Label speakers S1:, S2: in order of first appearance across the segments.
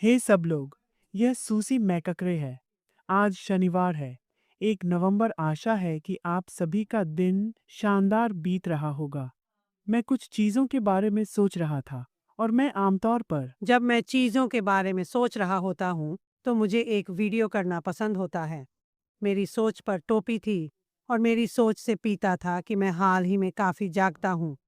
S1: हे सब लोग, यह सूसी मैककरे है। आज शनिवार है, 1 नवंबर। आशा है कि आप सभी का दिन शानदार बीत रहा होगा। मैं कुछ चीज़ों के बारे में सोच रहा था और मैं आमतौर पर
S2: जब मैं चीज़ों के बारे में सोच रहा होता हूँ, तो मुझे एक वीडियो करना पसंद होता है। मेरी सोच पर टोपी थी और मेरी सोच से पीता था कि मैं हाल ही में काफ़ी जागता हूँ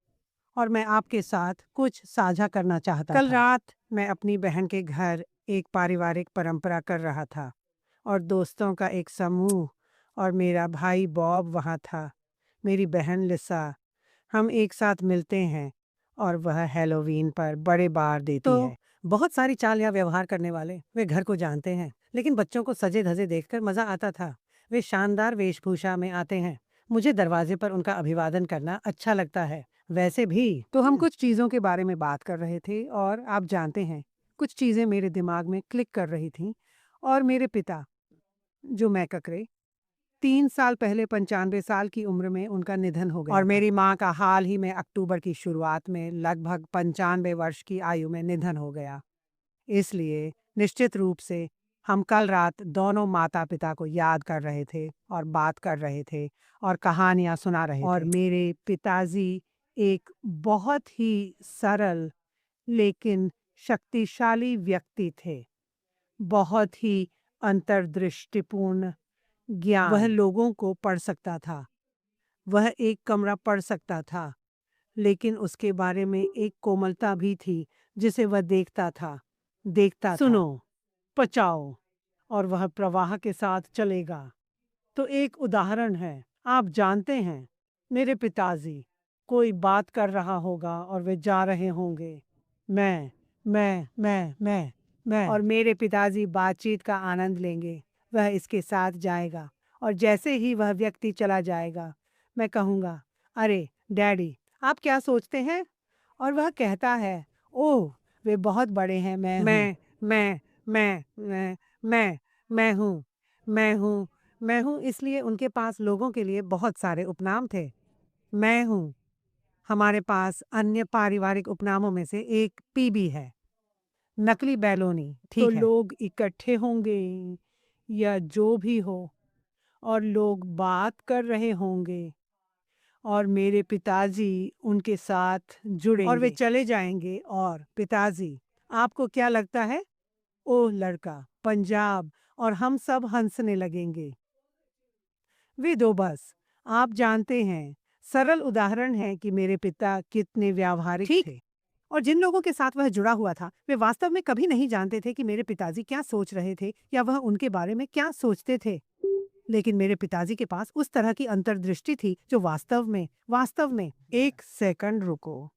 S2: और मैं आपके साथ कुछ साझा करना चाहता था। कल रात मैं अपनी बहन के घर एक पारिवारिक परंपरा कर रहा था और दोस्तों का एक समूह और मेरा भाई बॉब वहाँ था, मेरी बहन लिसा। हम एक साथ मिलते हैं और वह हैलोवीन पर बड़े बार देती है। बहुत सारी चाल या व्यवहार करने वाले वे घर को जानते हैं, लेकिन बच्चों को सजे धजे देखकर मजा आता था। वे शानदार वेशभूषा में आते हैं। मुझे दरवाजे पर उनका अभिवादन करना अच्छा लगता है। वैसे भी तो हम कुछ चीज़ों के बारे में बात कर रहे थे और आप जानते हैं, कुछ चीज़ें मेरे दिमाग में क्लिक कर रही थीं और मेरे पिता, जो मैककरे, 3 साल पहले 95 साल की उम्र में उनका निधन हो गया और मेरी माँ का हाल ही में अक्टूबर की शुरुआत में लगभग 95 वर्ष की आयु में निधन हो गया। इसलिए निश्चित रूप से हम कल रात दोनों माता पिता को याद कर रहे थे और बात कर रहे थे और कहानियां सुना रहे थे। और मेरे पिताजी एक बहुत ही सरल लेकिन शक्तिशाली व्यक्ति थे। बहुत ही अंतर्दृष्टिपूर्ण ज्ञान। वह लोगों को पढ़ सकता था। वह एक कमरा पढ़ सकता था, लेकिन उसके बारे में एक कोमलता भी थी जिसे वह देखता सुनो, पचाओ, और वह प्रवाह के साथ चलेगा। तो एक उदाहरण है, आप जानते हैं, मेरे पिताजी कोई बात कर रहा होगा और वे जा रहे होंगे, मैं और मेरे पिताजी बातचीत का आनंद लेंगे। वह इसके साथ जाएगा और जैसे ही वह व्यक्ति चला जाएगा, मैं कहूँगा, अरे डैडी, आप क्या सोचते हैं? और वह कहता है, ओह, वे बहुत बड़े हैं। मैं हूँ, मैं हूँ। इसलिए उनके पास लोगों के लिए बहुत सारे उपनाम थे। मैं हूँ। हमारे पास अन्य पारिवारिक उपनामों में से एक पीबी है, नकली बैलोनी। ठीक है, लोग इकट्ठे होंगे या जो भी हो और लोग बात कर रहे होंगे और मेरे पिताजी उनके साथ जुड़ेंगे और वे चले जाएंगे। और पिताजी, आपको क्या लगता है? ओह लड़का, पंजाब, और हम सब हंसने लगेंगे। वे दो बस, आप जानते हैं, सरल उदाहरण है कि मेरे पिता कितने व्यावहारिक थे। और जिन लोगों के साथ वह जुड़ा हुआ था, वे वास्तव में कभी नहीं जानते थे कि मेरे पिताजी क्या सोच रहे थे या वह उनके बारे में क्या सोचते थे। लेकिन मेरे पिताजी के पास उस तरह की अंतर्दृष्टि थी जो वास्तव में एक सेकंड रुको,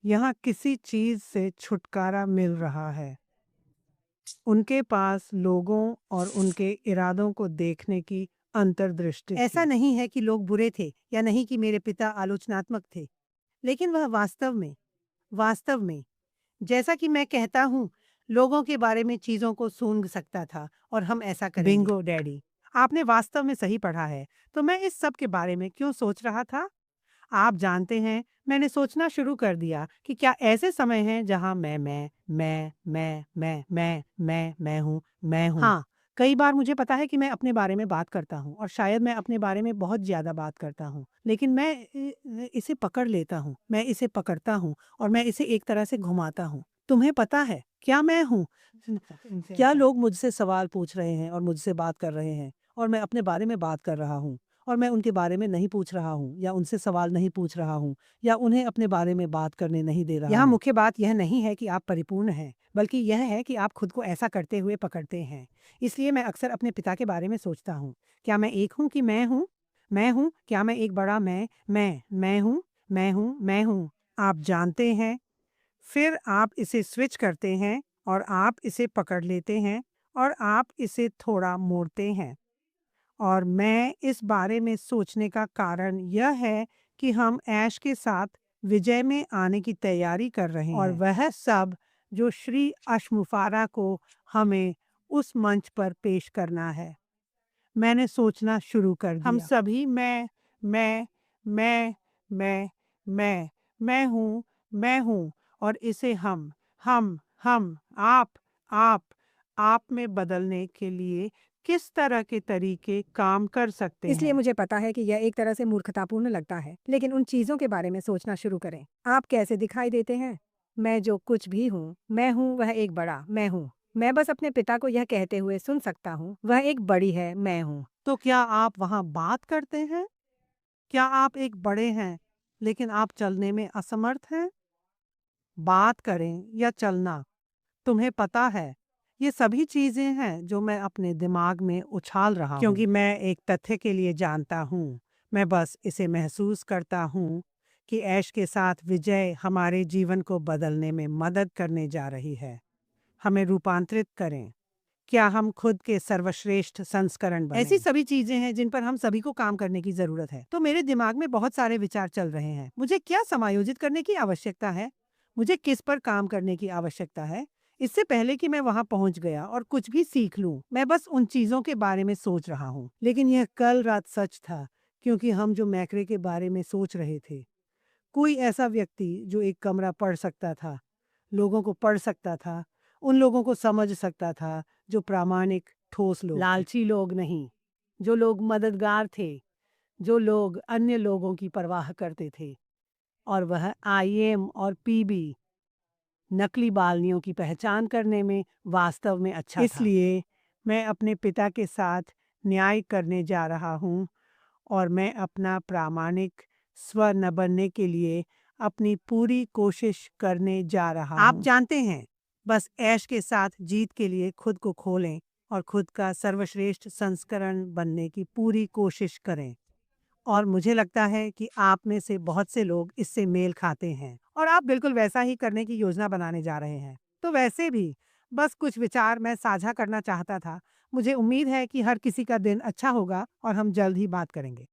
S2: यहाँ किसी चीज से छुटकारा मिल रहा है। उनके पास लोगों और उनके इरादों को देखने की अंतर्दृष्टि थी। ऐसा नहीं है कि लोग बुरे थे या नहीं कि मेरे पिता आलोचनात्मक थे, लेकिन वह वास्तव में, जैसा कि मैं कहता हूँ, लोगों के बारे में चीजों को सूंघ सकता था और हम ऐसा करेंगे। बिंगो डैडी, आपने वास्तव में सही पढ़ा है। तो मैं इस सब के बारे में क्यों सोच रहा था? आप जानते हैं, मैंने सोचना शुरू कर दिया कि क्या ऐसे समय हैं जहां मैं हूँ। हाँ, कई बार मुझे पता है कि मैं अपने बारे में बात करता हूँ और शायद मैं अपने बारे में बहुत ज्यादा बात करता हूँ, लेकिन मैं इसे पकड़ लेता हूँ, मैं इसे पकड़ता हूँ और मैं इसे एक तरह से घुमाता हूँ। तुम्हें पता है क्या मैं हूँ? क्या लोग मुझसे सवाल पूछ रहे हैं और मुझसे बात कर रहे हैं और मैं अपने बारे में बात कर रहा हूँ और मैं उनके बारे में नहीं पूछ रहा हूँ या उनसे सवाल नहीं पूछ रहा हूँ या उन्हें अपने बारे में बात करने नहीं दे रहा हूँ। यहाँ मुख्य बात यह नहीं है कि आप परिपूर्ण हैं, बल्कि यह है कि आप खुद को ऐसा करते हुए पकड़ते हैं। इसलिए मैं अक्सर अपने पिता के बारे में सोचता हूँ, क्या मैं एक हूँ कि मैं हूँ? क्या मैं एक बड़ा मैं हूँ? आप जानते हैं, फिर आप इसे स्विच करते हैं और आप इसे पकड़ लेते हैं और आप इसे थोड़ा मोड़ते हैं। और मैं इस बारे में सोचने का कारण यह है कि हम ऐश के साथ विजय में आने की तैयारी कर रहे हैं और वह सब जो श्री अशमुफारा को हमें उस मंच पर पेश करना है। मैंने सोचना शुरू कर दिया। हम सभी मैं हूँ और इसे हम, आप, आप में बदलने के लिए किस तरह के तरीके काम कर सकते
S3: इसलिए
S2: हैं?
S3: मुझे पता है कि यह एक तरह से मूर्खतापूर्ण लगता है, लेकिन उन चीज़ों के बारे में सोचना शुरू करें। आप कैसे दिखाई देते हैं? मैं जो कुछ भी हूँ, मैं हूँ वह एक बड़ा मैं हूँ। मैं बस अपने पिता को यह कहते हुए सुन सकता हूँ, वह एक बड़ी है, मैं हूँ।
S2: तो क्या आप वहाँ बात करते हैं? क्या आप एक बड़े हैं, लेकिन आप चलने में असमर्थ हैं? बात करें या चलना, तुम्हें पता है, ये सभी चीजें हैं जो मैं अपने दिमाग में उछाल रहा हूँ क्योंकि मैं एक तथ्य के लिए जानता हूँ। मैं बस इसे महसूस करता हूँ कि ऐश के साथ विजय हमारे जीवन को बदलने में मदद करने जा रही है। हमें रूपांतरित करें। क्या हम खुद के सर्वश्रेष्ठ संस्करण बने? ऐसी सभी चीजें हैं जिन पर हम सभी को काम करने की जरूरत है। तो मेरे दिमाग में बहुत सारे विचार चल रहे हैं। मुझे क्या समायोजित करने की आवश्यकता है? मुझे किस पर काम करने की आवश्यकता है? इससे पहले कि मैं वहां पहुंच गया और कुछ भी सीख लूं, मैं बस उन चीजों के बारे में सोच रहा हूं। लेकिन यह कल रात सच था, क्योंकि हम जो मैक्रे के बारे में सोच रहे थे, कोई ऐसा व्यक्ति जो एक कमरा पढ़ सकता था, लोगों को पढ़ सकता था, उन लोगों को समझ सकता था जो प्रामाणिक, ठोस लोग थे। लालची लोग नहीं, जो लोग मददगार थे, जो लोग अन्य लोगों की परवाह करते थे। और वह आईएम और पीबी, नकली बालनियों की पहचान करने में वास्तव में अच्छा था। इसलिए मैं अपने पिता के साथ न्याय करने जा रहा हूँ और मैं अपना प्रामाणिक स्व न बनने के लिए अपनी पूरी कोशिश करने जा रहा हूँ। आप जानते हैं, बस ऐश के साथ जीत के लिए खुद को खोलें और खुद का सर्वश्रेष्ठ संस्करण बनने की पूरी कोशिश करें। और मुझे लगता है कि आप में से बहुत से लोग इससे मेल खाते हैं और आप बिल्कुल वैसा ही करने की योजना बनाने जा रहे हैं। तो वैसे भी बस कुछ विचार मैं साझा करना चाहता था। मुझे उम्मीद है कि हर किसी का दिन अच्छा होगा और हम जल्द ही बात करेंगे।